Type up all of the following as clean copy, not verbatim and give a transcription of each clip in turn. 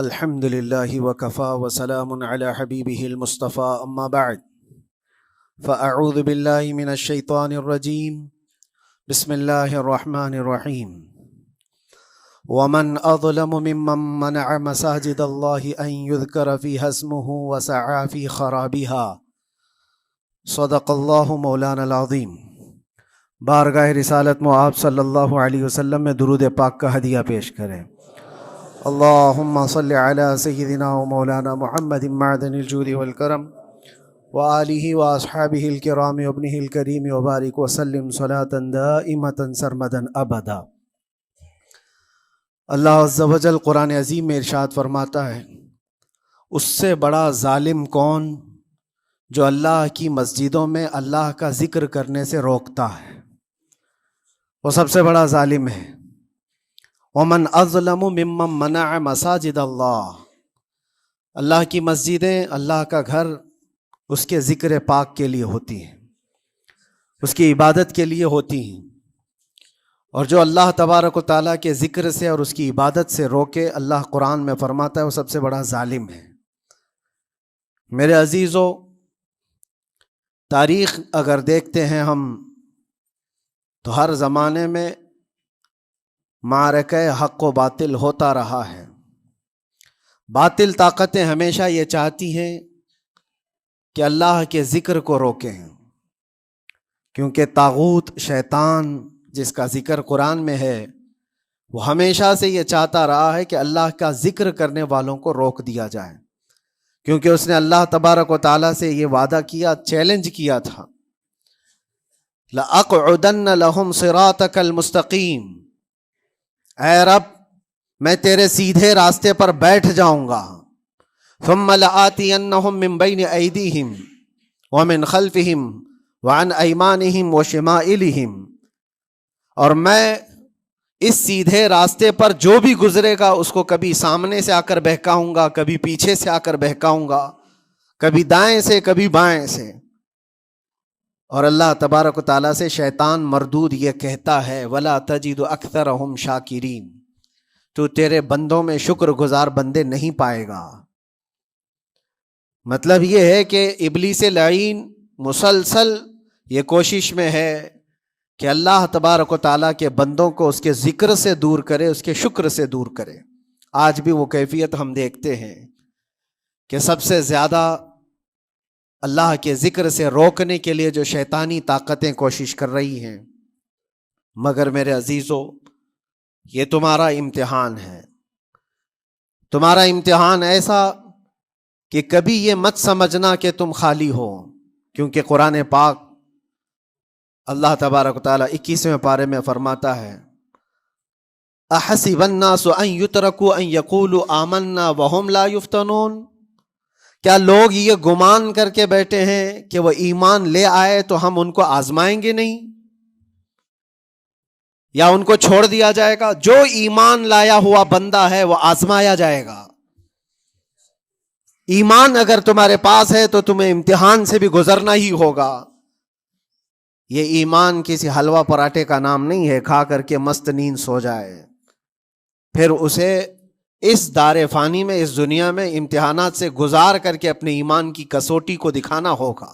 الحمد لله وكفى وسلام على حبيبه المصطفى أما بعد فأعوذ بالله من الشيطان الرجيم بسم الله الرحمن الرحيم ومن أظلم ممن منع مساجد الله أن يذكر فيها اسمه وسعى في خرابها صدق الله مولانا العظیم۔ بارگاہ رسالت میں آپ صلی اللہ علیہ وسلم میں درود پاک کا ہدیہ پیش کریں۔ اللہم صلی علی سیدنا و مولانا محمد معدن الجود والکرم وآلہ واصحابہ الکرام وابنہ الکریم وبارک وسلم صلاة دائمة سرمدا ابدا۔ اللہ عز و جل قرآن عظیم میں ارشاد فرماتا ہے، اس سے بڑا ظالم کون جو اللہ کی مسجدوں میں اللہ کا ذکر کرنے سے روکتا ہے، وہ سب سے بڑا ظالم ہے۔ ومن اظلم ممن منع مساجد اللہ، اللہ کی مسجدیں، اللہ کا گھر اس کے ذکر پاک کے لیے ہوتی ہیں، اس کی عبادت کے لیے ہوتی ہیں، اور جو اللہ تبارک و تعالیٰ کے ذکر سے اور اس کی عبادت سے روکے، اللہ قرآن میں فرماتا ہے وہ سب سے بڑا ظالم ہے۔ میرے عزیزو، تاریخ اگر دیکھتے ہیں ہم تو ہر زمانے میں معرکہ حق و باطل ہوتا رہا ہے۔ باطل طاقتیں ہمیشہ یہ چاہتی ہیں کہ اللہ کے ذکر کو روکیں، کیونکہ طاغوت شیطان جس کا ذکر قرآن میں ہے وہ ہمیشہ سے یہ چاہتا رہا ہے کہ اللہ کا ذکر کرنے والوں کو روک دیا جائے، کیونکہ اس نے اللہ تبارک و تعالیٰ سے یہ وعدہ کیا، چیلنج کیا تھا، لَأَقْعُدَنَّ لَهُمْ صِرَاطَكَ الْمُسْتَقِيمِ، اے رب میں تیرے سیدھے راستے پر بیٹھ جاؤں گا، ثُمَّ لَآتِيَنَّهُمْ مِنْ بَيْنِ أَيْدِيهِمْ وَمِنْ خَلْفِهِمْ وَعَنْ أَيْمَانِهِمْ وَشِمَائِلِهِمْ، اور میں اس سیدھے راستے پر جو بھی گزرے گا اس کو کبھی سامنے سے آ کر بہکاؤں گا، کبھی پیچھے سے آ کر بہکاؤں گا، کبھی دائیں سے کبھی بائیں سے۔ اور اللہ تبارک و تعالیٰ سے شیطان مردود یہ کہتا ہے، وَلَا تَجِدُ أَكْثَرَهُمْ شَاكِرِينَ، تو تیرے بندوں میں شکر گزار بندے نہیں پائے گا۔ مطلب یہ ہے کہ ابلیس لعین مسلسل یہ کوشش میں ہے کہ اللہ تبارک و تعالیٰ کے بندوں کو اس کے ذکر سے دور کرے، اس کے شکر سے دور کرے۔ آج بھی وہ کیفیت ہم دیکھتے ہیں کہ سب سے زیادہ اللہ کے ذکر سے روکنے کے لیے جو شیطانی طاقتیں کوشش کر رہی ہیں، مگر میرے عزیزو یہ تمہارا امتحان ہے، تمہارا امتحان ایسا کہ کبھی یہ مت سمجھنا کہ تم خالی ہو، کیونکہ قرآن پاک اللہ تبارک و تعالیٰ 21ویں پارے میں فرماتا ہے، احسب الناس ان یترکوا ان یقولوا آمنا وہم لا یفتنون، کیا لوگ یہ گمان کر کے بیٹھے ہیں کہ وہ ایمان لے آئے تو ہم ان کو آزمائیں گے نہیں، یا ان کو چھوڑ دیا جائے گا؟ جو ایمان لایا ہوا بندہ ہے وہ آزمایا جائے گا۔ ایمان اگر تمہارے پاس ہے تو تمہیں امتحان سے بھی گزرنا ہی ہوگا۔ یہ ایمان کسی حلوہ پراٹھے کا نام نہیں ہے، کھا کر کے مست نیند سو جائے، پھر اسے اس دار فانی میں، اس دنیا میں امتحانات سے گزار کر کے اپنے ایمان کی کسوٹی کو دکھانا ہوگا۔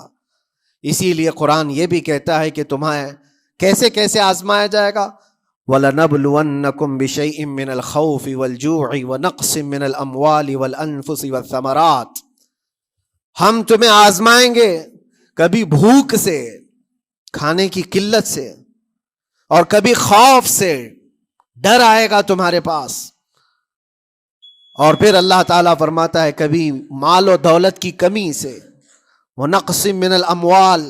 اسی لیے قرآن یہ بھی کہتا ہے کہ تمہیں کیسے کیسے آزمایا جائے گا، وَلَنَبْلُوَنَّكُمْ بِشَيْءٍ مِّنَ الْخَوْفِ وَالْجُوعِ وَنَقْصٍ مِّنَ الْأَمْوَالِ وَالْأَنفُسِ وَالثَّمَرَاتِ، ہم تمہیں آزمائیں گے کبھی بھوک سے، کھانے کی قلت سے، اور کبھی خوف سے، ڈر آئے گا تمہارے پاس، اور پھر اللہ تعالیٰ فرماتا ہے کبھی مال و دولت کی کمی سے، وَنَقْصٍ مِّنَ الْأَمْوَالِ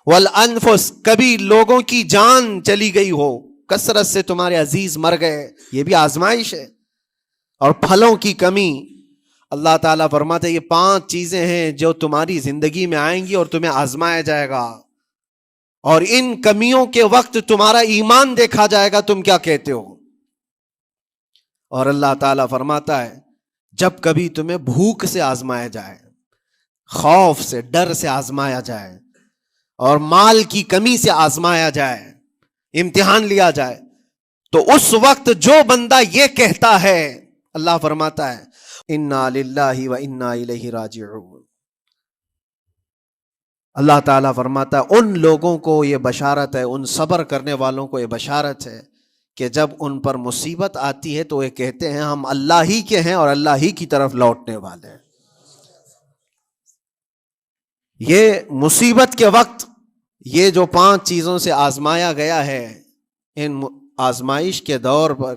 وَالْأَنفُسِ، کبھی لوگوں کی جان چلی گئی ہو، کثرت سے تمہارے عزیز مر گئے، یہ بھی آزمائش ہے، اور پھلوں کی کمی۔ اللہ تعالیٰ فرماتا ہے یہ 5 چیزیں ہیں جو تمہاری زندگی میں آئیں گی اور تمہیں آزمایا جائے گا، اور ان کمیوں کے وقت تمہارا ایمان دیکھا جائے گا، تم کیا کہتے ہو۔ اور اللہ تعالیٰ فرماتا ہے جب کبھی تمہیں بھوک سے آزمایا جائے، خوف سے، ڈر سے آزمایا جائے، اور مال کی کمی سے آزمایا جائے، امتحان لیا جائے، تو اس وقت جو بندہ یہ کہتا ہے، اللہ فرماتا ہے انا للہ و انا الیہ راجعون۔ اللہ تعالیٰ فرماتا ہے ان لوگوں کو یہ بشارت ہے، ان صبر کرنے والوں کو یہ بشارت ہے کہ جب ان پر مصیبت آتی ہے تو یہ کہتے ہیں ہم اللہ ہی کے ہیں اور اللہ ہی کی طرف لوٹنے والے ہیں۔ یہ مصیبت کے وقت یہ جو 5 چیزوں سے آزمایا گیا ہے، ان آزمائش کے دور پر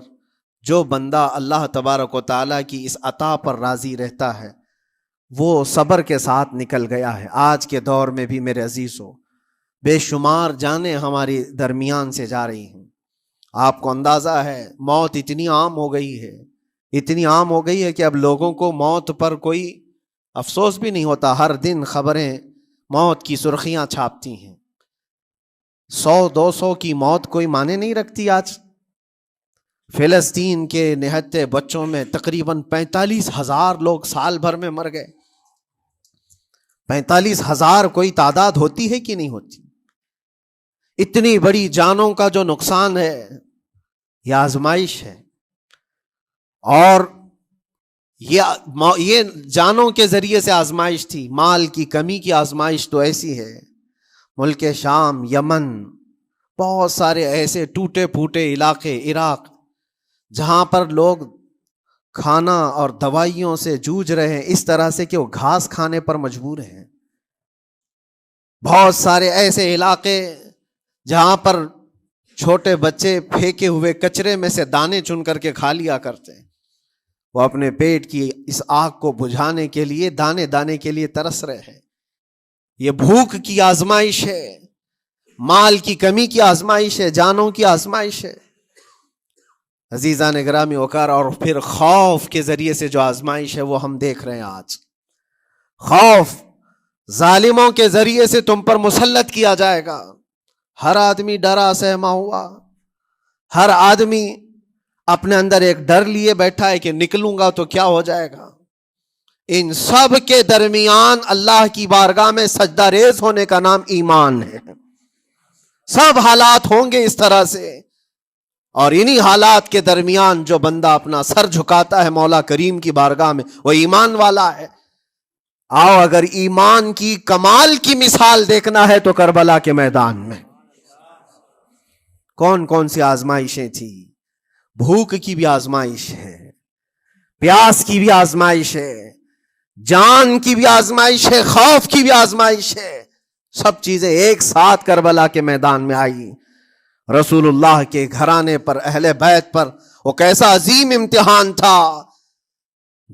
جو بندہ اللہ تبارک و تعالیٰ کی اس عطا پر راضی رہتا ہے وہ صبر کے ساتھ نکل گیا ہے۔ آج کے دور میں بھی میرے عزیزو بے شمار جانیں ہماری درمیان سے جا رہی ہیں۔ آپ کو اندازہ ہے موت اتنی عام ہو گئی ہے، اتنی عام ہو گئی ہے کہ اب لوگوں کو موت پر کوئی افسوس بھی نہیں ہوتا۔ ہر دن خبریں موت کی سرخیاں چھاپتی ہیں۔ 100-200 کی موت کوئی معنی نہیں رکھتی آج۔ فلسطین کے نہتے بچوں میں تقریباً 45,000 لوگ سال بھر میں مر گئے۔ 45,000 کوئی تعداد ہوتی ہے کہ نہیں ہوتی؟ اتنی بڑی جانوں کا جو نقصان ہے یہ آزمائش ہے، اور یہ جانوں کے ذریعے سے آزمائش تھی۔ مال کی کمی کی آزمائش تو ایسی ہے، ملک شام، یمن، بہت سارے ایسے ٹوٹے پھوٹے علاقے، عراق، جہاں پر لوگ کھانا اور دوائیوں سے جوجھ رہے ہیں اس طرح سے کہ وہ گھاس کھانے پر مجبور ہیں۔ بہت سارے ایسے علاقے جہاں پر چھوٹے بچے پھینکے ہوئے کچرے میں سے دانے چن کر کے کھا لیا کرتے ہیں۔ وہ اپنے پیٹ کی اس آگ کو بجھانے کے لیے دانے دانے کے لیے ترس رہے ہیں۔ یہ بھوک کی آزمائش ہے، مال کی کمی کی آزمائش ہے، جانوں کی آزمائش ہے۔ عزیزان گرامی وقار، اور پھر خوف کے ذریعے سے جو آزمائش ہے وہ ہم دیکھ رہے ہیں آج۔ خوف ظالموں کے ذریعے سے تم پر مسلط کیا جائے گا۔ ہر آدمی ڈرا سہما ہوا، ہر آدمی اپنے اندر ایک ڈر لیے بیٹھا ہے کہ نکلوں گا تو کیا ہو جائے گا۔ ان سب کے درمیان اللہ کی بارگاہ میں سجدہ ریز ہونے کا نام ایمان ہے۔ سب حالات ہوں گے اس طرح سے، اور انہی حالات کے درمیان جو بندہ اپنا سر جھکاتا ہے مولا کریم کی بارگاہ میں وہ ایمان والا ہے۔ آؤ اگر ایمان کی کمال کی مثال دیکھنا ہے تو کربلا کے میدان میں کون کون سی آزمائشیں تھی۔ بھوک کی بھی آزمائش ہے، پیاس کی بھی آزمائش ہے، جان کی بھی آزمائش ہے، خوف کی بھی آزمائش ہے۔ سب چیزیں ایک ساتھ کربلا کے میدان میں آئی۔ رسول اللہ کے گھرانے پر، اہل بیت پر وہ کیسا عظیم امتحان تھا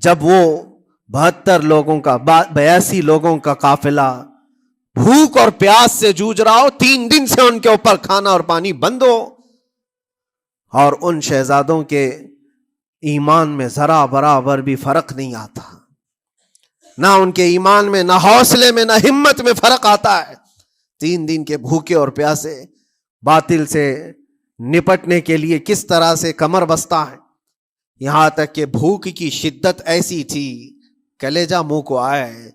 جب وہ 72 لوگوں کا 82 لوگوں کا قافلہ بھوک اور پیاس سے جوجھ رہا ہو، 3 دن سے ان کے اوپر کھانا اور پانی بند ہو، اور ان شہزادوں کے ایمان میں ذرا برابر بھی فرق نہیں آتا۔ نہ ان کے ایمان میں، نہ حوصلے میں، نہ ہمت میں فرق آتا ہے۔ 3 دن کے بھوکے اور پیاسے باطل سے نپٹنے کے لیے کس طرح سے کمر بستہ ہے۔ یہاں تک کہ بھوک کی شدت ایسی تھی کلیجہ منہ کو آئے،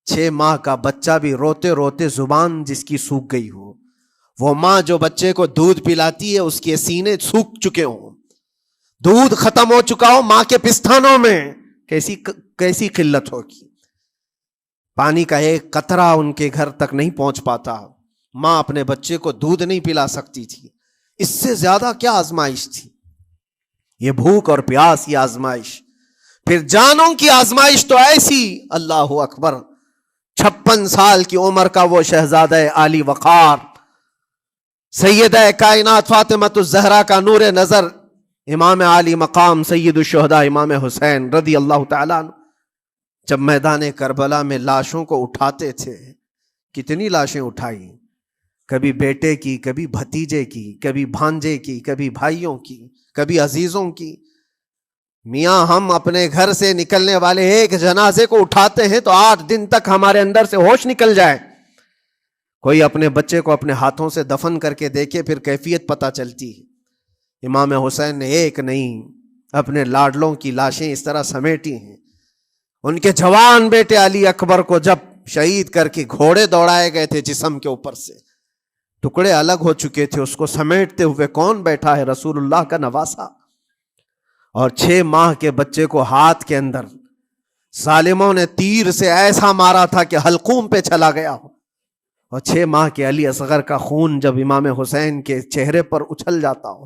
6 ماہ کا بچہ بھی روتے روتے زبان جس کی سوکھ گئی ہو، وہ ماں جو بچے کو دودھ پلاتی ہے اس کے سینے سوکھ چکے ہوں، دودھ ختم ہو چکا ہو ماں کے پستانوں میں، کیسی قلت ہوگی۔ پانی کا ایک قطرہ ان کے گھر تک نہیں پہنچ پاتا، ماں اپنے بچے کو دودھ نہیں پلا سکتی تھی۔ اس سے زیادہ کیا آزمائش تھی؟ یہ بھوک اور پیاس کی آزمائش۔ پھر جانوں کی آزمائش تو ایسی، اللہ اکبر، 56 سال کی عمر کا وہ شہزادہ عالی وقار، سیدہ کائنات فاطمۃ الزہرا کا نور نظر، امام عالی مقام سید الشہداء امام حسین رضی اللہ تعالیٰ عنہ، جب میدان کربلا میں لاشوں کو اٹھاتے تھے، کتنی لاشیں اٹھائی، کبھی بیٹے کی، کبھی بھتیجے کی، کبھی بھانجے کی، کبھی بھائیوں کی، کبھی عزیزوں کی۔ میاں ہم اپنے گھر سے نکلنے والے ایک جنازے کو اٹھاتے ہیں تو 8 دن تک ہمارے اندر سے ہوش نکل جائے۔ کوئی اپنے بچے کو اپنے ہاتھوں سے دفن کر کے دیکھے پھر کیفیت پتہ چلتی ہے۔ امام حسین نے ایک نہیں اپنے لاڈلوں کی لاشیں اس طرح سمیٹی ہیں۔ ان کے جوان بیٹے علی اکبر کو جب شہید کر کے گھوڑے دوڑائے گئے تھے جسم کے اوپر سے، ٹکڑے الگ ہو چکے تھے، اس کو سمیٹتے ہوئے کون بیٹھا ہے؟ رسول اللہ کا نواسا۔ اور 6 ماہ کے بچے کو ہاتھ کے اندر ظالموں نے تیر سے ایسا مارا تھا کہ حلقوم پہ چلا گیا ہو، اور 6 ماہ کے علی اصغر کا خون جب امام حسین کے چہرے پر اچھل جاتا ہو،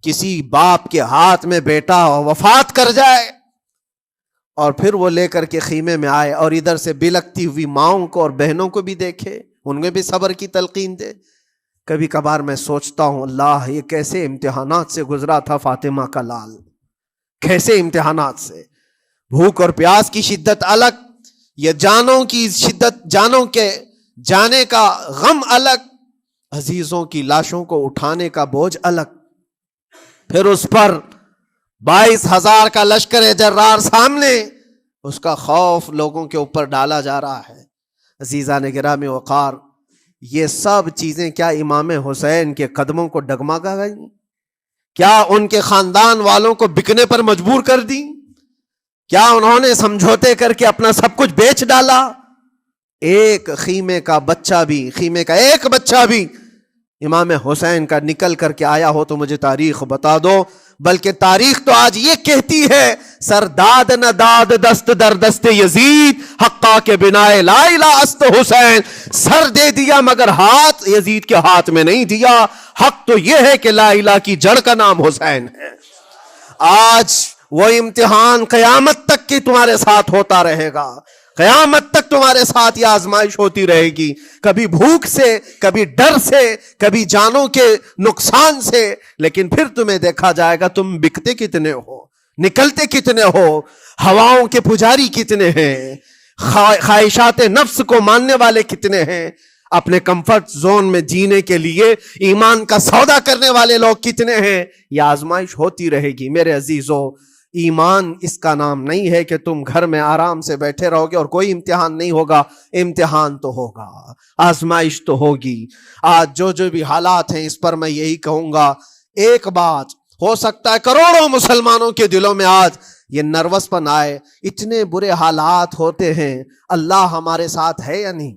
کسی باپ کے ہاتھ میں بیٹا وفات کر جائے اور پھر وہ لے کر کے خیمے میں آئے اور ادھر سے بلکتی ہوئی ماؤں کو اور بہنوں کو بھی دیکھے، ان میں بھی صبر کی تلقین دے۔ کبھی کبھار میں سوچتا ہوں اللہ یہ کیسے امتحانات سے گزرا تھا فاطمہ کا لال، کیسے امتحانات سے، بھوک اور پیاس کی شدت الگ، یہ جانوں کی شدت، جانوں کے جانے کا غم الگ، عزیزوں کی لاشوں کو اٹھانے کا بوجھ الگ، پھر اس پر 22,000 کا لشکر جرار سامنے، اس کا خوف لوگوں کے اوپر ڈالا جا رہا ہے۔ عزیزان گرامی وقار، یہ سب چیزیں کیا امام حسین کے قدموں کو ڈگمگا گئیں؟ کیا ان کے خاندان والوں کو بکنے پر مجبور کر دی؟ کیا انہوں نے سمجھوتے کر کے اپنا سب کچھ بیچ ڈالا؟ ایک خیمے کا بچہ بھی، خیمے کا ایک بچہ بھی امام حسین کا نکل کر کے آیا ہو تو مجھے تاریخ بتا دو۔ بلکہ تاریخ تو آج یہ کہتی ہے، سر داد نہ داد دست در دست یزید، حقا کے بنائے لا الہ است حسین، سر دے دیا مگر ہاتھ یزید کے ہاتھ میں نہیں دیا۔ حق تو یہ ہے کہ لا الہ کی جڑ کا نام حسین ہے۔ آج وہ امتحان قیامت تک کی تمہارے ساتھ ہوتا رہے گا، قیامت تک تمہارے ساتھ یہ آزمائش ہوتی رہے گی، کبھی بھوک سے، کبھی ڈر سے، کبھی جانوں کے نقصان سے، لیکن پھر تمہیں دیکھا جائے گا تم بکتے کتنے ہو، نکلتے کتنے ہو، ہواؤں کے پجاری کتنے ہیں، خواہشات نفس کو ماننے والے کتنے ہیں، اپنے کمفرٹ زون میں جینے کے لیے ایمان کا سودا کرنے والے لوگ کتنے ہیں۔ یہ آزمائش ہوتی رہے گی میرے عزیزو۔ ایمان اس کا نام نہیں ہے کہ تم گھر میں آرام سے بیٹھے رہو گے اور کوئی امتحان نہیں ہوگا، امتحان تو ہوگا، آزمائش تو ہوگی۔ آج جو بھی حالات ہیں اس پر میں یہی کہوں گا، ایک بات ہو سکتا ہے کروڑوں مسلمانوں کے دلوں میں آج یہ نروس پن آئے، اتنے برے حالات ہوتے ہیں، اللہ ہمارے ساتھ ہے یا نہیں؟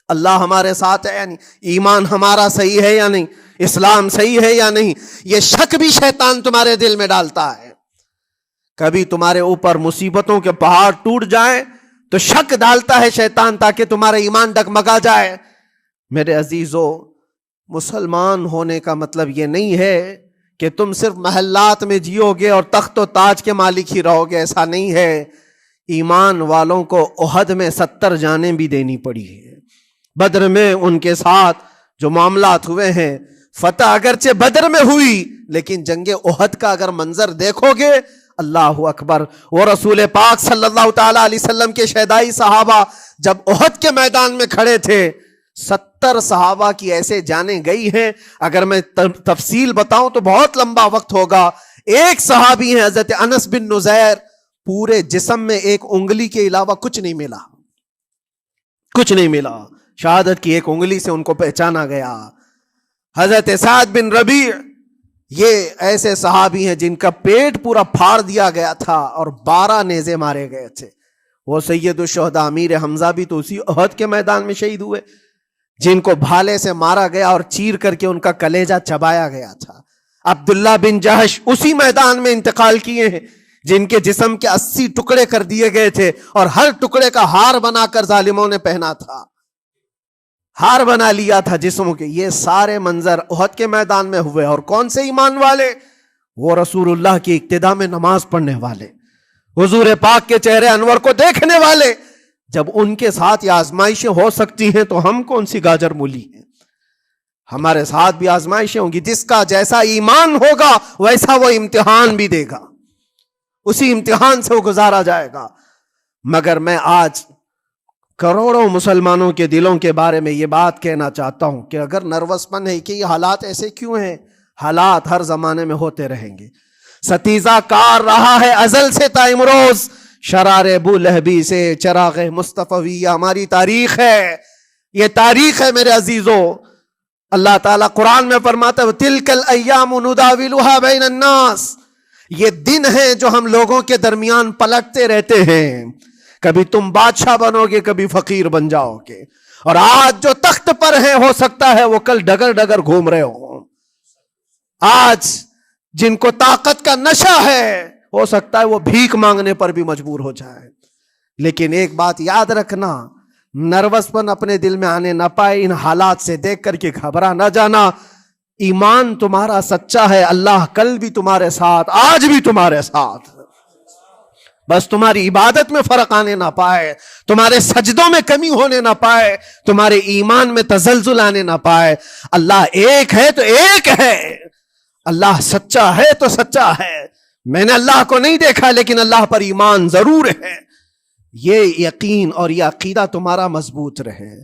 اللہ ہمارے ساتھ ہے یا نہیں؟ ایمان ہمارا صحیح ہے یا نہیں؟ اسلام صحیح ہے یا نہیں؟ یہ شک بھی شیطان تمہارے دل میں ڈالتا ہے۔ کبھی تمہارے اوپر مصیبتوں کے پہاڑ ٹوٹ جائیں تو شک ڈالتا ہے شیطان تاکہ تمہارا ایمان ڈگمگا جائے۔ میرے عزیزو، مسلمان ہونے کا مطلب یہ نہیں ہے کہ تم صرف محلات میں جیو گے اور تخت و تاج کے مالک ہی رہو گے، ایسا نہیں ہے۔ ایمان والوں کو احد میں 70 جانیں بھی دینی پڑی ہے، بدر میں ان کے ساتھ جو معاملات ہوئے ہیں، فتح اگرچہ بدر میں ہوئی لیکن جنگ احد کا اگر منظر دیکھو گے، اللہ اکبر۔ وہ رسول پاک صلی اللہ تعالی علیہ وسلم کے شہدائی صحابہ جب احد کے میدان میں کھڑے تھے، 70 صحابہ کی ایسے جانیں گئی ہیں، اگر میں تفصیل بتاؤں تو بہت لمبا وقت ہوگا۔ ایک صحابی ہیں حضرت انس بن نزیر، پورے جسم میں ایک انگلی کے علاوہ کچھ نہیں ملا، کچھ نہیں ملا، شہادت کی ایک انگلی سے ان کو پہچانا گیا۔ حضرت سعد بن ربیع، یہ ایسے صحابی ہیں جن کا پیٹ پورا پھاڑ دیا گیا تھا اور 12 نیزے مارے گئے تھے۔ وہ سید الشہداء امیر حمزہ بھی تو اسی احد کے میدان میں شہید ہوئے، جن کو بھالے سے مارا گیا اور چیر کر کے ان کا کلیجہ چبایا گیا تھا۔ عبداللہ بن جہش اسی میدان میں انتقال کیے ہیں، جن کے جسم کے 80 ٹکڑے کر دیے گئے تھے اور ہر ٹکڑے کا ہار بنا کر ظالموں نے پہنا تھا، ہار بنا لیا تھا جسموں کے۔ یہ سارے منظر احد کے میدان میں ہوئے، اور کون سے ایمان والے؟ وہ رسول اللہ کی اقتداء میں نماز پڑھنے والے، حضور پاک کے چہرے انور کو دیکھنے والے۔ جب ان کے ساتھ یہ آزمائشیں ہو سکتی ہیں تو ہم کون سی گاجر مولی ہیں؟ ہمارے ساتھ بھی آزمائشیں ہوں گی۔ جس کا جیسا ایمان ہوگا ویسا وہ امتحان بھی دے گا، اسی امتحان سے وہ گزارا جائے گا۔ مگر میں آج کروڑوں مسلمانوں کے دلوں کے بارے میں یہ بات کہنا چاہتا ہوں کہ اگر نروس پن ہے کہ یہ حالات ایسے کیوں ہیں، حالات ہر زمانے میں ہوتے رہیں گے۔ ستیزہ کار رہا ہے ازل سے تا امروز، شرار ابو لہبی سے چراغ مصطفی، ہماری تاریخ ہے، یہ تاریخ ہے میرے عزیزو۔ اللہ تعالیٰ قرآن میں فرماتا ہے تِلْكَ الْأَيَّامُ نُدَاوِلُهَا بَيْنَ النَّاسِ، یہ دن ہیں جو ہم لوگوں کے درمیان پلٹتے رہتے ہیں، کبھی تم بادشاہ بنو گے، کبھی فقیر بن جاؤ گے، اور آج جو تخت پر ہیں ہو سکتا ہے وہ کل ڈگر ڈگر گھوم رہے ہوں۔ آج جن کو طاقت کا نشہ ہے ہو سکتا ہے وہ بھیک مانگنے پر بھی مجبور ہو جائے. لیکن ایک بات یاد رکھنا، نروس پن اپنے دل میں آنے نہ پائے. ان حالات سے دیکھ کر کے گھبرا نہ جانا. ایمان تمہارا سچا ہے، اللہ کل بھی تمہارے ساتھ، آج بھی تمہارے ساتھ. بس تمہاری عبادت میں فرق آنے نہ پائے، تمہارے سجدوں میں کمی ہونے نہ پائے، تمہارے ایمان میں تزلزل آنے نہ پائے. اللہ ایک ہے تو ایک ہے، اللہ سچا ہے تو سچا ہے. میں نے اللہ کو نہیں دیکھا لیکن اللہ پر ایمان ضرور ہے. یہ یقین اور یہ عقیدہ تمہارا مضبوط رہے.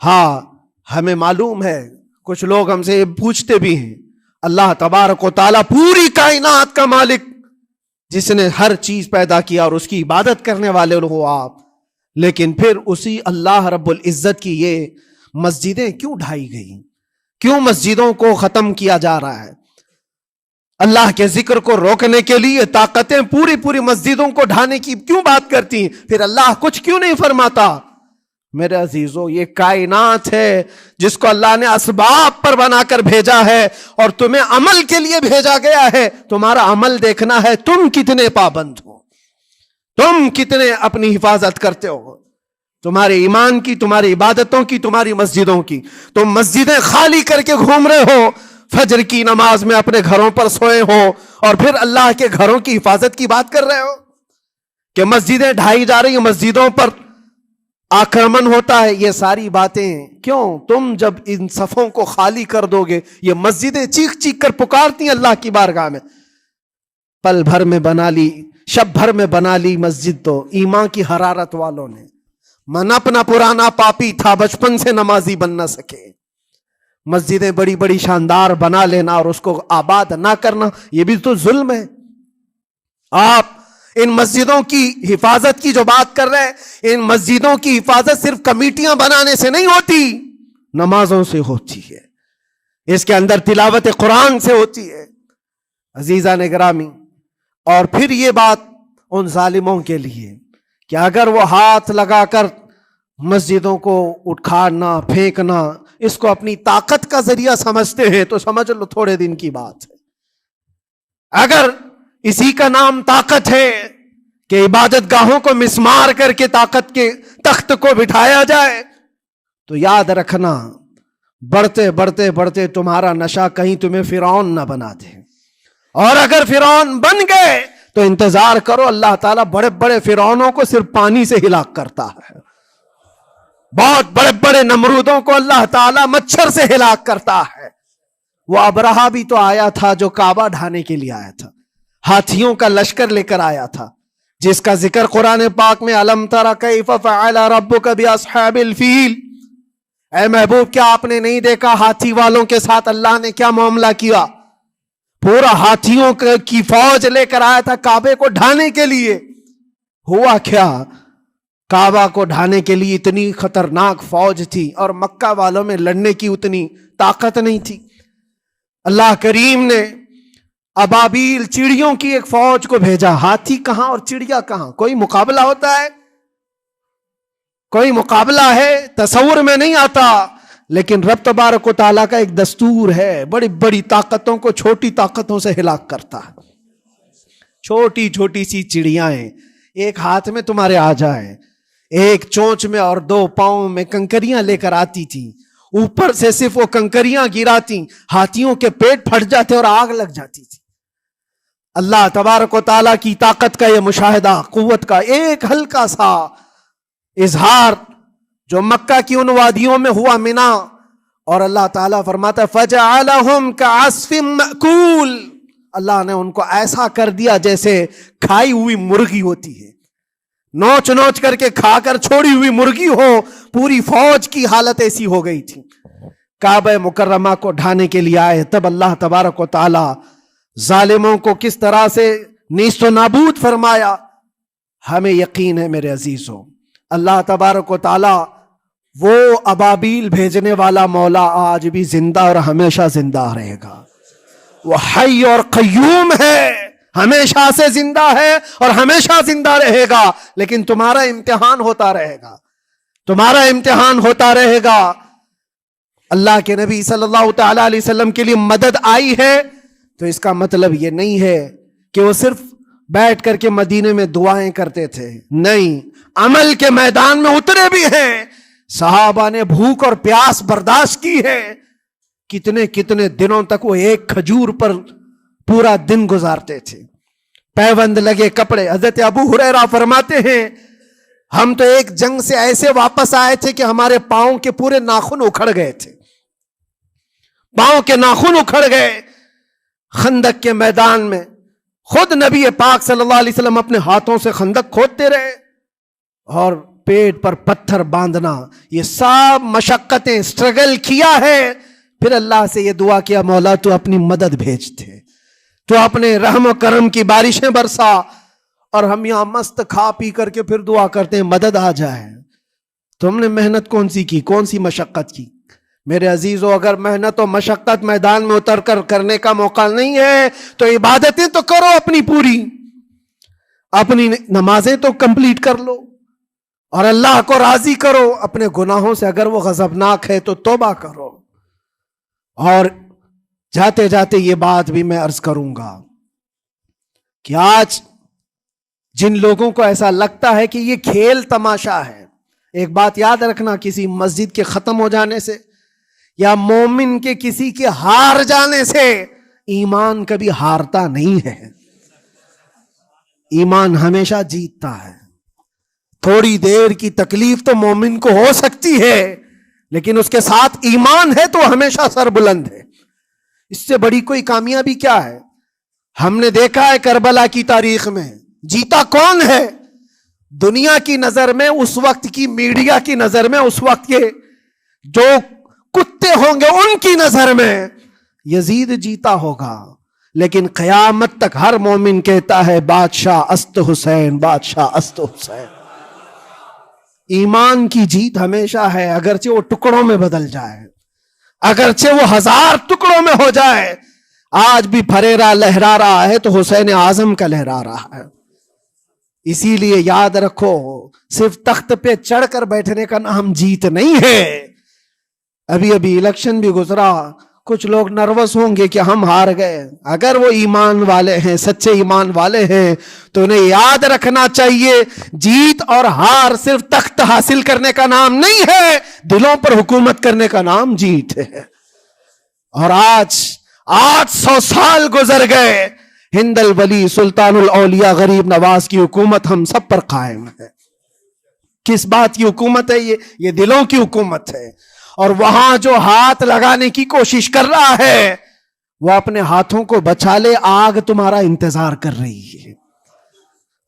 ہاں ہمیں معلوم ہے، کچھ لوگ ہم سے پوچھتے بھی ہیں، اللہ تبارک و تعالیٰ پوری کائنات کا مالک جس نے ہر چیز پیدا کیا اور اس کی عبادت کرنے والے ہو آپ، لیکن پھر اسی اللہ رب العزت کی یہ مسجدیں کیوں ڈھائی گئی؟ کیوں مسجدوں کو ختم کیا جا رہا ہے؟ اللہ کے ذکر کو روکنے کے لیے طاقتیں پوری مسجدوں کو ڈھانے کی کیوں بات کرتی ہیں؟ پھر اللہ کچھ کیوں نہیں فرماتا؟ میرے عزیزو، یہ کائنات ہے جس کو اللہ نے اسباب پر بنا کر بھیجا ہے اور تمہیں عمل کے لیے بھیجا گیا ہے. تمہارا عمل دیکھنا ہے، تم کتنے پابند ہو، تم کتنے اپنی حفاظت کرتے ہو، تمہارے ایمان کی، تمہاری عبادتوں کی، تمہاری مسجدوں کی. تم مسجدیں خالی کر کے گھوم رہے ہو، فجر کی نماز میں اپنے گھروں پر سوئے ہو اور پھر اللہ کے گھروں کی حفاظت کی بات کر رہے ہو کہ مسجدیں ڈھائی جا رہی ہیں، مسجدوں پر آکرمن ہوتا ہے. یہ ساری باتیں کیوں؟ تم جب ان صفوں کو خالی کر دو گے، یہ مسجدیں چیخ چیخ کر پکارتی ہیں اللہ کی بارگاہ میں. پل بھر میں بنا لی، شب بھر میں بنا لی مسجد تو ایمان کی حرارت والوں نے. من اپنا پرانا پاپی تھا، بچپن سے نمازی بن نہ سکے. مسجدیں بڑی بڑی شاندار بنا لینا اور اس کو آباد نہ کرنا، یہ بھی تو ظلم ہے. آپ ان مسجدوں کی حفاظت کی جو بات کر رہے ہیں، ان مسجدوں کی حفاظت صرف کمیٹیاں بنانے سے نہیں ہوتی، نمازوں سے ہوتی ہے، اس کے اندر تلاوت قرآن سے ہوتی ہے. عزیزان گرامی، اور پھر یہ بات ان ظالموں کے لیے کہ اگر وہ ہاتھ لگا کر مسجدوں کو اٹھانا پھینکنا اس کو اپنی طاقت کا ذریعہ سمجھتے ہیں تو سمجھ لو تھوڑے دن کی بات ہے. اگر اسی کا نام طاقت ہے کہ عبادت گاہوں کو مسمار کر کے طاقت کے تخت کو بٹھایا جائے، تو یاد رکھنا بڑھتے بڑھتے بڑھتے تمہارا نشہ کہیں تمہیں فرعون نہ بنا دے. اور اگر فرعون بن گئے تو انتظار کرو، اللہ تعالیٰ بڑے بڑے فرعونوں کو صرف پانی سے ہلاک کرتا ہے. بہت بڑے بڑے نمرودوں کو اللہ تعالیٰ مچھر سے ہلاک کرتا ہے. وہ ابرہہ بھی تو آیا تھا جو کعبہ ڈھانے کے لیے آیا تھا، ہاتھیوں کا لشکر لے کر آیا تھا، جس کا ذکر قرآن پاک میں الم تر کیف فعل ربک باصحاب الفیل. اے محبوب، کیا آپ نے نہیں دیکھا ہاتھی والوں کے ساتھ اللہ نے کیا معاملہ کیا؟ پورا ہاتھیوں کی فوج لے کر آیا تھا کعبے کو ڈھانے کے لیے. ہوا کیا؟ کعبہ کو ڈھانے کے لیے اتنی خطرناک فوج تھی اور مکہ والوں میں لڑنے کی اتنی طاقت نہیں تھی. اللہ کریم نے ابابیل چڑیوں کی ایک فوج کو بھیجا. ہاتھی کہاں اور چڑیا کہاں؟ کوئی مقابلہ ہوتا ہے؟ کوئی مقابلہ ہے؟ تصور میں نہیں آتا. لیکن رب تبارک و تعالیٰ کا ایک دستور ہے، بڑی بڑی طاقتوں کو چھوٹی طاقتوں سے ہلاک کرتا ہے. چھوٹی چھوٹی سی چڑیاں ایک ہاتھ میں تمہارے آ جائے، ایک چونچ میں اور دو پاؤں میں کنکریاں لے کر آتی تھی، اوپر سے صرف وہ کنکریاں گراتی، ہاتھیوں کے پیٹ پھٹ جاتے اور آگ لگ جاتی تھی. اللہ تبارک و تعالیٰ کی طاقت کا یہ مشاہدہ، قوت کا ایک ہلکا سا اظہار جو مکہ کی ان وادیوں میں ہوا منا، اور اللہ تعالیٰ فرماتا ہے فَجَعَلَهُمْ كَعَصْفٍ مَأْكُولٍ. اللہ نے ان کو ایسا کر دیا جیسے کھائی ہوئی مرغی ہوتی ہے، نوچ نوچ کر کے کھا کر چھوڑی ہوئی مرغی ہو. پوری فوج کی حالت ایسی ہو گئی تھی. کعبہ مکرمہ کو ڈھانے کے لیے آئے، تب اللہ تبارک و تعالی ظالموں کو کس طرح سے نیست و نابود فرمایا. ہمیں یقین ہے میرے عزیزوں، اللہ تبارک و تعالی وہ ابابیل بھیجنے والا مولا آج بھی زندہ اور ہمیشہ زندہ رہے گا. وہ حی اور قیوم ہے، ہمیشہ سے زندہ ہے اور ہمیشہ زندہ رہے گا. لیکن تمہارا امتحان ہوتا رہے گا، تمہارا امتحان ہوتا رہے گا. اللہ کے نبی صلی اللہ تعالی علیہ وسلم کے لیے مدد آئی ہے تو اس کا مطلب یہ نہیں ہے کہ وہ صرف بیٹھ کر کے مدینے میں دعائیں کرتے تھے؟ نہیں، عمل کے میدان میں اترے بھی ہیں۔ صحابہ نے بھوک اور پیاس برداشت کی ہے، کتنے کتنے دنوں تک وہ ایک کھجور پر پورا دن گزارتے تھے، پیوند لگے کپڑے۔ حضرت ابو ہریرہ فرماتے ہیں ہم تو ایک جنگ سے ایسے واپس آئے تھے کہ ہمارے پاؤں کے پورے ناخن اکھڑ گئے تھے، پاؤں کے ناخن اکھڑ گئے۔ خندق کے میدان میں خود نبی پاک صلی اللہ علیہ وسلم اپنے ہاتھوں سے خندق کھودتے رہے، اور پیٹ پر پتھر باندھنا، یہ سب مشقتیں، اسٹرگل کیا ہے۔ پھر اللہ سے یہ دعا کیا مولا تو اپنی مدد بھیج دے، تو اپنے رحم و کرم کی بارشیں برسا۔ اور ہم یہاں مست کھا پی کر کے پھر دعا کرتے ہیں مدد آ جائے۔ تم نے محنت کون سی کی، کون سی مشقت کی؟ میرے عزیزو، اگر محنت و مشقت میدان میں اتر کر کرنے کا موقع نہیں ہے تو عبادتیں تو کرو اپنی پوری، اپنی نمازیں تو کمپلیٹ کر لو اور اللہ کو راضی کرو۔ اپنے گناہوں سے اگر وہ غضبناک ہے تو توبہ کرو۔ اور جاتے جاتے یہ بات بھی میں عرض کروں گا کہ آج جن لوگوں کو ایسا لگتا ہے کہ یہ کھیل تماشا ہے، ایک بات یاد رکھنا، کسی مسجد کے ختم ہو جانے سے یا مومن کے کسی کے ہار جانے سے ایمان کبھی ہارتا نہیں ہے، ایمان ہمیشہ جیتتا ہے۔ تھوڑی دیر کی تکلیف تو مومن کو ہو سکتی ہے، لیکن اس کے ساتھ ایمان ہے تو ہمیشہ سر بلند ہے۔ اس سے بڑی کوئی کامیابی کیا ہے؟ ہم نے دیکھا ہے کربلا کی تاریخ میں جیتا کون ہے؟ دنیا کی نظر میں، اس وقت کی میڈیا کی نظر میں، اس وقت کے جو کتے ہوں گے ان کی نظر میں یزید جیتا ہوگا، لیکن قیامت تک ہر مومن کہتا ہے بادشاہ است حسین، بادشاہ است حسین۔ ایمان کی جیت ہمیشہ ہے، اگرچہ وہ ٹکڑوں میں بدل جائے، اگرچہ وہ 1000 ٹکڑوں میں ہو جائے۔ آج بھی پھریرا لہرا رہا ہے تو حسین اعظم کا لہرا رہا ہے۔ اسی لیے یاد رکھو، صرف تخت پہ چڑھ کر بیٹھنے کا نام جیت نہیں ہے۔ ابھی الیکشن بھی گزرا، کچھ لوگ نروس ہوں گے کہ ہم ہار گئے۔ اگر وہ ایمان والے ہیں، سچے ایمان والے ہیں، تو انہیں یاد رکھنا چاہیے جیت اور ہار صرف تخت حاصل کرنے کا نام نہیں ہے، دلوں پر حکومت کرنے کا نام جیت ہے۔ اور آج 800 سال گزر گئے، ہند الولی سلطان الاولیاء غریب نواز کی حکومت ہم سب پر قائم ہے۔ کس بات کی حکومت ہے یہ دلوں کی حکومت ہے۔ اور وہاں جو ہاتھ لگانے کی کوشش کر رہا ہے وہ اپنے ہاتھوں کو بچا لے، آگ تمہارا انتظار کر رہی ہے،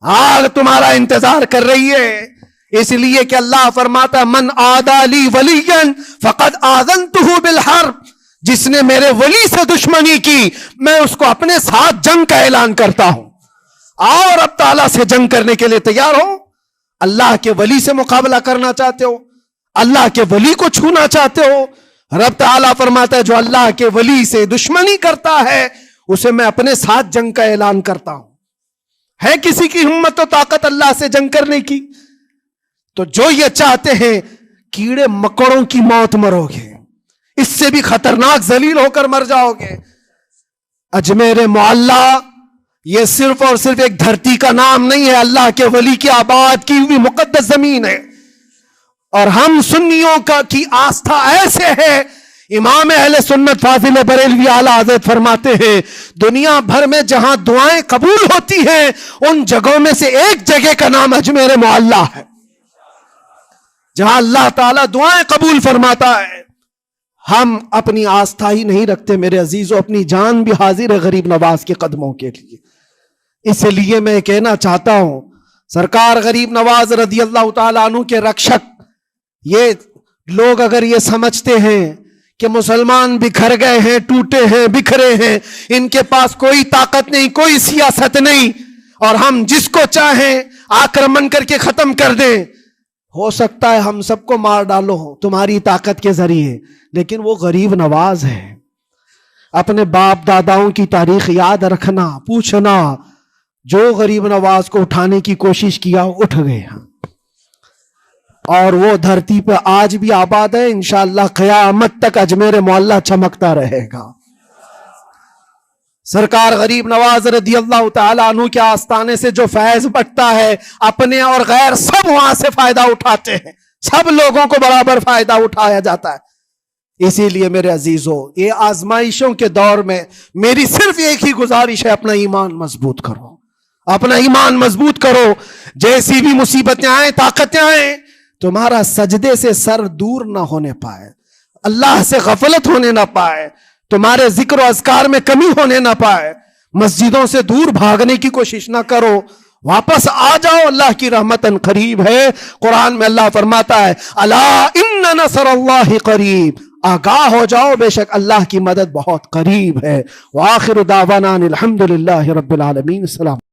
آگ تمہارا انتظار کر رہی ہے۔ اس لیے کہ اللہ فرماتا ہے من عادی لی ولیا فقد آذنتہ بالحرب، جس نے میرے ولی سے دشمنی کی میں اس کو اپنے ساتھ جنگ کا اعلان کرتا ہوں۔ اور اب تعالیٰ سے جنگ کرنے کے لیے تیار ہو؟ اللہ کے ولی سے مقابلہ کرنا چاہتے ہو؟ اللہ کے ولی کو چھونا چاہتے ہو؟ رب تعالیٰ فرماتا ہے جو اللہ کے ولی سے دشمنی کرتا ہے اسے میں اپنے ساتھ جنگ کا اعلان کرتا ہوں۔ ہے کسی کی ہمت و طاقت اللہ سے جنگ کرنے کی؟ تو جو یہ چاہتے ہیں کیڑے مکڑوں کی موت مرو گے، اس سے بھی خطرناک ذلیل ہو کر مر جاؤ گے۔ اجمیر معلیٰ یہ صرف اور صرف ایک دھرتی کا نام نہیں ہے، اللہ کے ولی کی آباد کی ہوئی مقدس زمین ہے۔ اور ہم سنیوں کی آستھا ایسے ہے، امام اہل سنت فاضل بریلوی اعلیٰ حضرت فرماتے ہیں دنیا بھر میں جہاں دعائیں قبول ہوتی ہیں ان جگہوں میں سے ایک جگہ کا نام اجمیر معلیٰ ہے، جہاں اللہ تعالیٰ دعائیں قبول فرماتا ہے۔ ہم اپنی آستھا ہی نہیں رکھتے میرے عزیزو، اپنی جان بھی حاضر ہے غریب نواز کے قدموں کے لیے۔ اس لیے میں کہنا چاہتا ہوں سرکار غریب نواز رضی اللہ تعالیٰ عنہ کے رکشک، یہ لوگ اگر یہ سمجھتے ہیں کہ مسلمان بکھر گئے ہیں، ٹوٹے ہیں، بکھرے ہیں، ان کے پاس کوئی طاقت نہیں، کوئی سیاست نہیں، اور ہم جس کو چاہیں آکرمن کر کے ختم کر دیں، ہو سکتا ہے ہم سب کو مار ڈالو تمہاری طاقت کے ذریعے، لیکن وہ غریب نواز ہے۔ اپنے باپ داداؤں کی تاریخ یاد رکھنا، پوچھنا، جو غریب نواز کو اٹھانے کی کوشش کیا اٹھ گئے ہیں، اور وہ دھرتی پہ آج بھی آباد ہے۔ انشاءاللہ قیامت تک اجمیر معلیٰ چمکتا رہے گا۔ سرکار غریب نواز رضی اللہ تعالیٰ عنہ کے آستانے سے جو فیض بٹتا ہے اپنے اور غیر سب وہاں سے فائدہ اٹھاتے ہیں، سب لوگوں کو برابر فائدہ اٹھایا جاتا ہے۔ اسی لیے میرے عزیزو، یہ آزمائشوں کے دور میں میری صرف ایک ہی گزارش ہے، اپنا ایمان مضبوط کرو، اپنا ایمان مضبوط کرو۔ جیسی بھی مصیبتیں آئیں، طاقتیں آئیں، تمہارا سجدے سے سر دور نہ ہونے پائے، اللہ سے غفلت ہونے نہ پائے، تمہارے ذکر و اذکار میں کمی ہونے نہ پائے، مسجدوں سے دور بھاگنے کی کوشش نہ کرو، واپس آ جاؤ، اللہ کی رحمت قریب ہے۔ قرآن میں اللہ فرماتا ہے الا ان نصر اللہ قریب، آگاہ ہو جاؤ، بے شک اللہ کی مدد بہت قریب ہے۔ وآخر دعوانا الحمد للہ رب العالمین۔ السلام۔